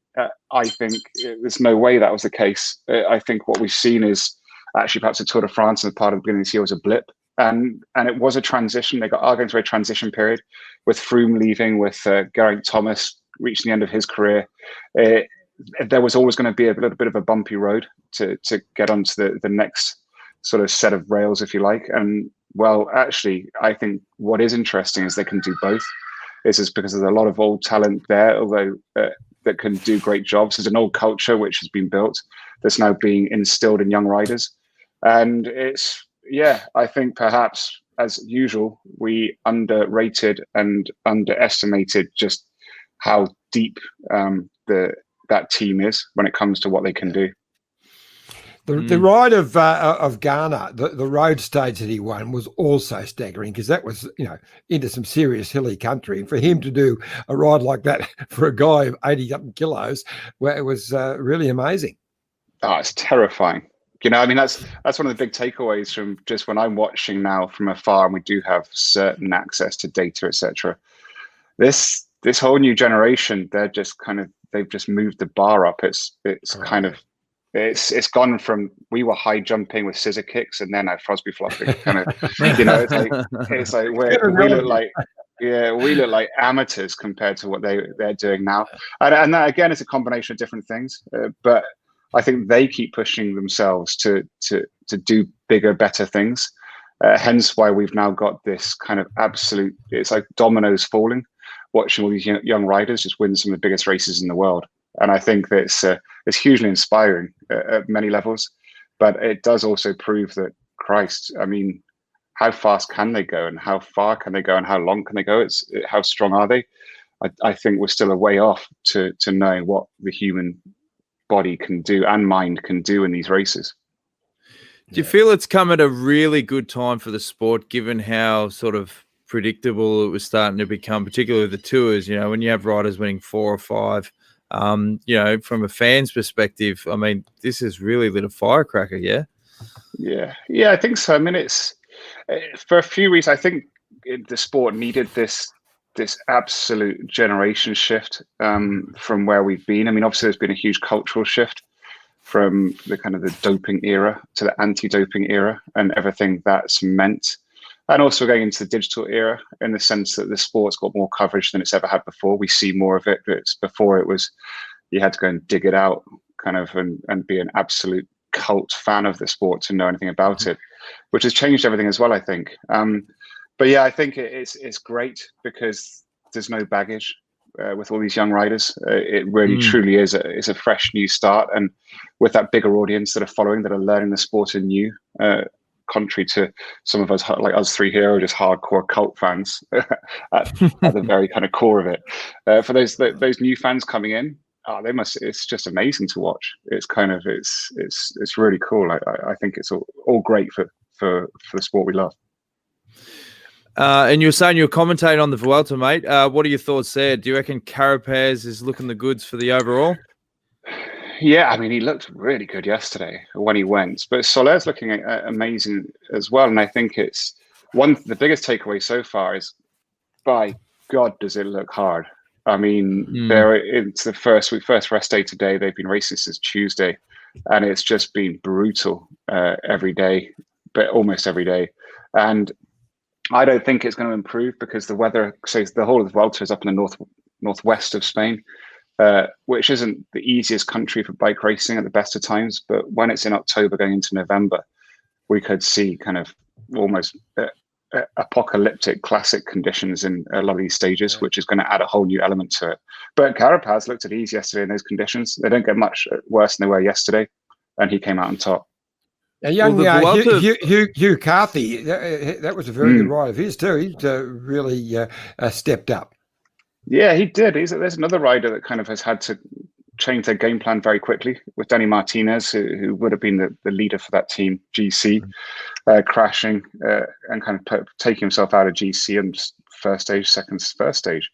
I think there's no way that was the case. I think what we've seen is actually perhaps the Tour de France and part of the beginning of this year was a blip. And it was a transition. They are going through a transition period with Froome leaving, with Geraint Thomas reaching the end of his career. There was always going to be a little bit of a bumpy road to get onto the next sort of set of rails, if you like. And well, actually, I think what is interesting is they can do both. Is because there's a lot of old talent there, although that can do great jobs. There's an old culture which has been built that's now being instilled in young riders. And I think perhaps as usual, we underrated and underestimated just how deep that team is when it comes to what they can do. The ride of Ghana, the road stage that he won, was also staggering, because that was, into some serious hilly country. And for him to do a ride like that for a guy of 80-something kilos, well, it was really amazing. Oh, it's terrifying. I mean, that's one of the big takeaways from just when I'm watching now from afar, and we do have certain access to data, etc. This whole new generation, they've just moved the bar up. It's gone from we were high jumping with scissor kicks and then now Frosby flopping. Kind of, it's like we look like amateurs compared to what they're doing now. And that again is a combination of different things. But I think they keep pushing themselves to do bigger, better things. Hence why we've now got this kind of absolute. It's like dominoes falling, watching all these young riders just win some of the biggest races in the world. And I think that it's hugely inspiring at many levels, but it does also prove that, Christ, I mean, how fast can they go, and how far can they go, and how long can they go? How strong are they? I think we're still a way off to knowing what the human body can do and mind can do in these races. Do you feel it's come at a really good time for the sport, given how sort of predictable it was starting to become, particularly the tours? When you have riders winning 4 or 5. From a fan's perspective, I mean, this has really lit a firecracker, yeah? Yeah, I think so. I mean, it's for a few reasons. I think the sport needed this absolute generation shift from where we've been. I mean, obviously, there's been a huge cultural shift from the kind of the doping era to the anti-doping era and everything that's meant. And also going into the digital era in the sense that the sport's got more coverage than it's ever had before. We see more of it. Before it was, you had to go and dig it out kind of and be an absolute cult fan of the sport to know anything about it, which has changed everything as well, I think. But yeah, I think it's great because there's no baggage with all these young riders. It really truly is a fresh new start. And with that bigger audience that are following, that are learning the sport anew, contrary to some of us, like us three here, are just hardcore cult fans at the very kind of core of it. For those new fans coming in, it's just amazing to watch. It's kind of, it's really cool. I think it's all great for the sport we love. And you were saying you were commentating on the Vuelta, mate. What are your thoughts there? Do you reckon Carapaz is looking the goods for the overall? Yeah, I mean, he looked really good yesterday when he went, but Soler's looking amazing as well. And I think it's the biggest takeaway so far is, by God, does it look hard? I mean, it's the first rest day today. They've been racing since Tuesday, and it's just been brutal every day, but almost every day. And I don't think it's going to improve because the weather, so the whole of the Vuelta is up in the northwest of Spain, which isn't the easiest country for bike racing at the best of times. But when it's in October going into November, we could see kind of almost apocalyptic classic conditions in a lot of these stages, which is going to add a whole new element to it. But Carapaz looked at ease yesterday in those conditions. They don't get much worse than they were yesterday, and he came out on top. A young Hugh Carthy, that was a very good ride of his too. He's really stepped up. Yeah, he did. There's another rider that kind of has had to change their game plan very quickly with Danny Martinez, who would have been the leader for that team, GC, crashing and kind of taking himself out of GC and first stage.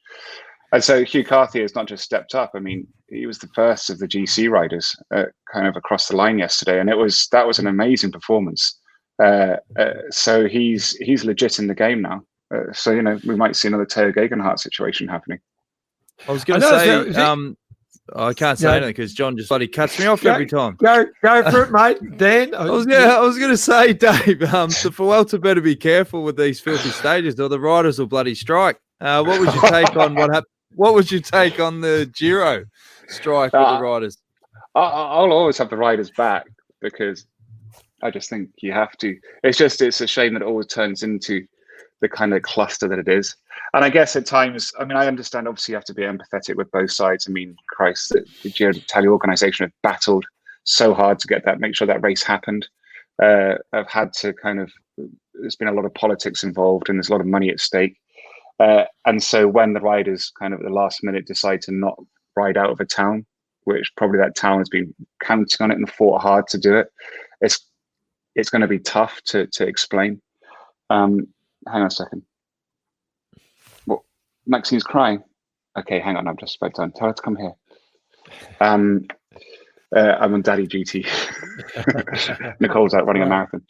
And so Hugh Carthy has not just stepped up. I mean, he was the first of the GC riders kind of across the line yesterday, and that was an amazing performance. So he's legit in the game now. So, you know, we might see another Tao Geoghegan Hart situation happening. I was going to say, I can't say anything because John just bloody cuts me off every time. Go for it, mate. Dan? I was going to say, Dave, the Vuelta better be careful with these filthy stages or the riders will bloody strike. What would you take on what happened? What would you take on the Giro strike with the riders? I'll always have the riders back because I just think you have to. It's a shame that it always turns into the kind of cluster that it is. And I guess at times, I mean, I understand obviously you have to be empathetic with both sides. I mean, Christ, the Giro d'Italia organization have battled so hard to make sure that race happened. I've had to there's been a lot of politics involved and there's a lot of money at stake. And so when the riders kind of at the last minute decide to not ride out of a town, which probably that town has been counting on it and fought hard to do it, it's going to be tough to explain. Hang on a second. What? Maxine's crying. Okay, hang on. I'm just about done. Tell her to come here. I'm on daddy duty. Nicole's out running a marathon.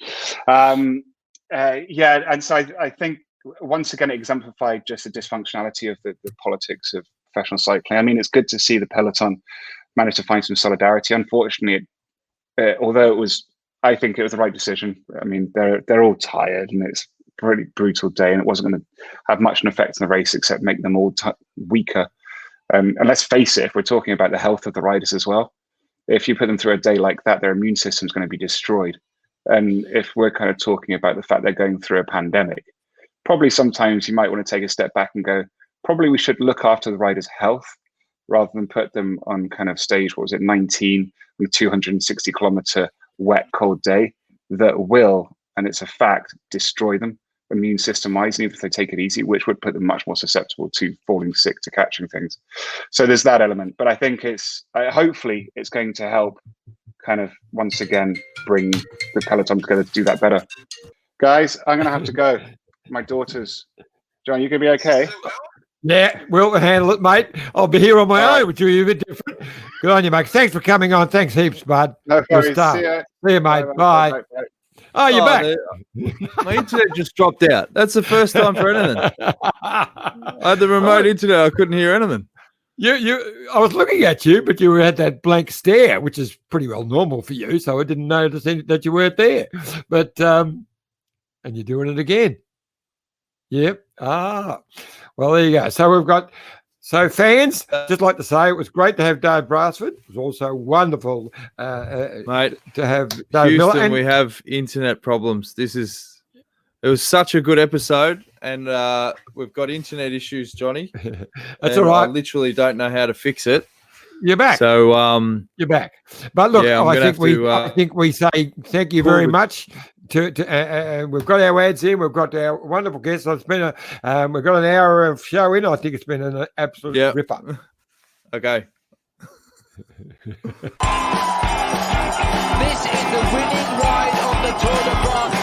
And so I think once again it exemplified just the dysfunctionality of the politics of professional cycling. I mean, it's good to see the peloton manage to find some solidarity. Unfortunately, although I think it was the right decision. I mean, they're all tired and it's a pretty brutal day, and it wasn't going to have much an effect on the race except make them all weaker. And let's face it, if we're talking about the health of the riders as well, if you put them through a day like that, their immune system is going to be destroyed. And if we're kind of talking about the fact they're going through a pandemic, probably sometimes you might want to take a step back and go, probably we should look after the riders' health rather than put them on kind of stage, 19 with 260 kilometer wet, cold day that will, and it's a fact, destroy them immune system wise, and even if they take it easy, which would put them much more susceptible to falling sick, to catching things. So there's that element, but I think hopefully it's going to help kind of once again bring the peloton together to do that better. Guys, I'm going to have to go. My daughters. John, you going to be okay? Yeah, we'll handle it, mate. I'll be here on my own, which will be a bit different. Good on you, mate. Thanks for coming on. Thanks heaps, bud. No worries. See you, mate. Bye. Oh, you're back. My internet just dropped out. That's the first time for anything. I had the remote internet. I couldn't hear anything. I was looking at you, but you had that blank stare, which is pretty well normal for you. So I didn't notice that you weren't there. But and you're doing it again. Yep. Well, there you go. So we've got. So fans, just like to say, it was great to have Dave Brailsford. It was also wonderful, mate, to have Dave Houston. Millar. We have internet problems. It was such a good episode, and we've got internet issues, Johnny. That's all right. I literally don't know how to fix it. You're back. So you're back. But look, yeah, I think we say thank you very much. We've got our ads in. We've got our wonderful guests. It's been we've got an hour of show in. I think it's been an absolute ripper. Okay. This is the winning ride on the Tour de France.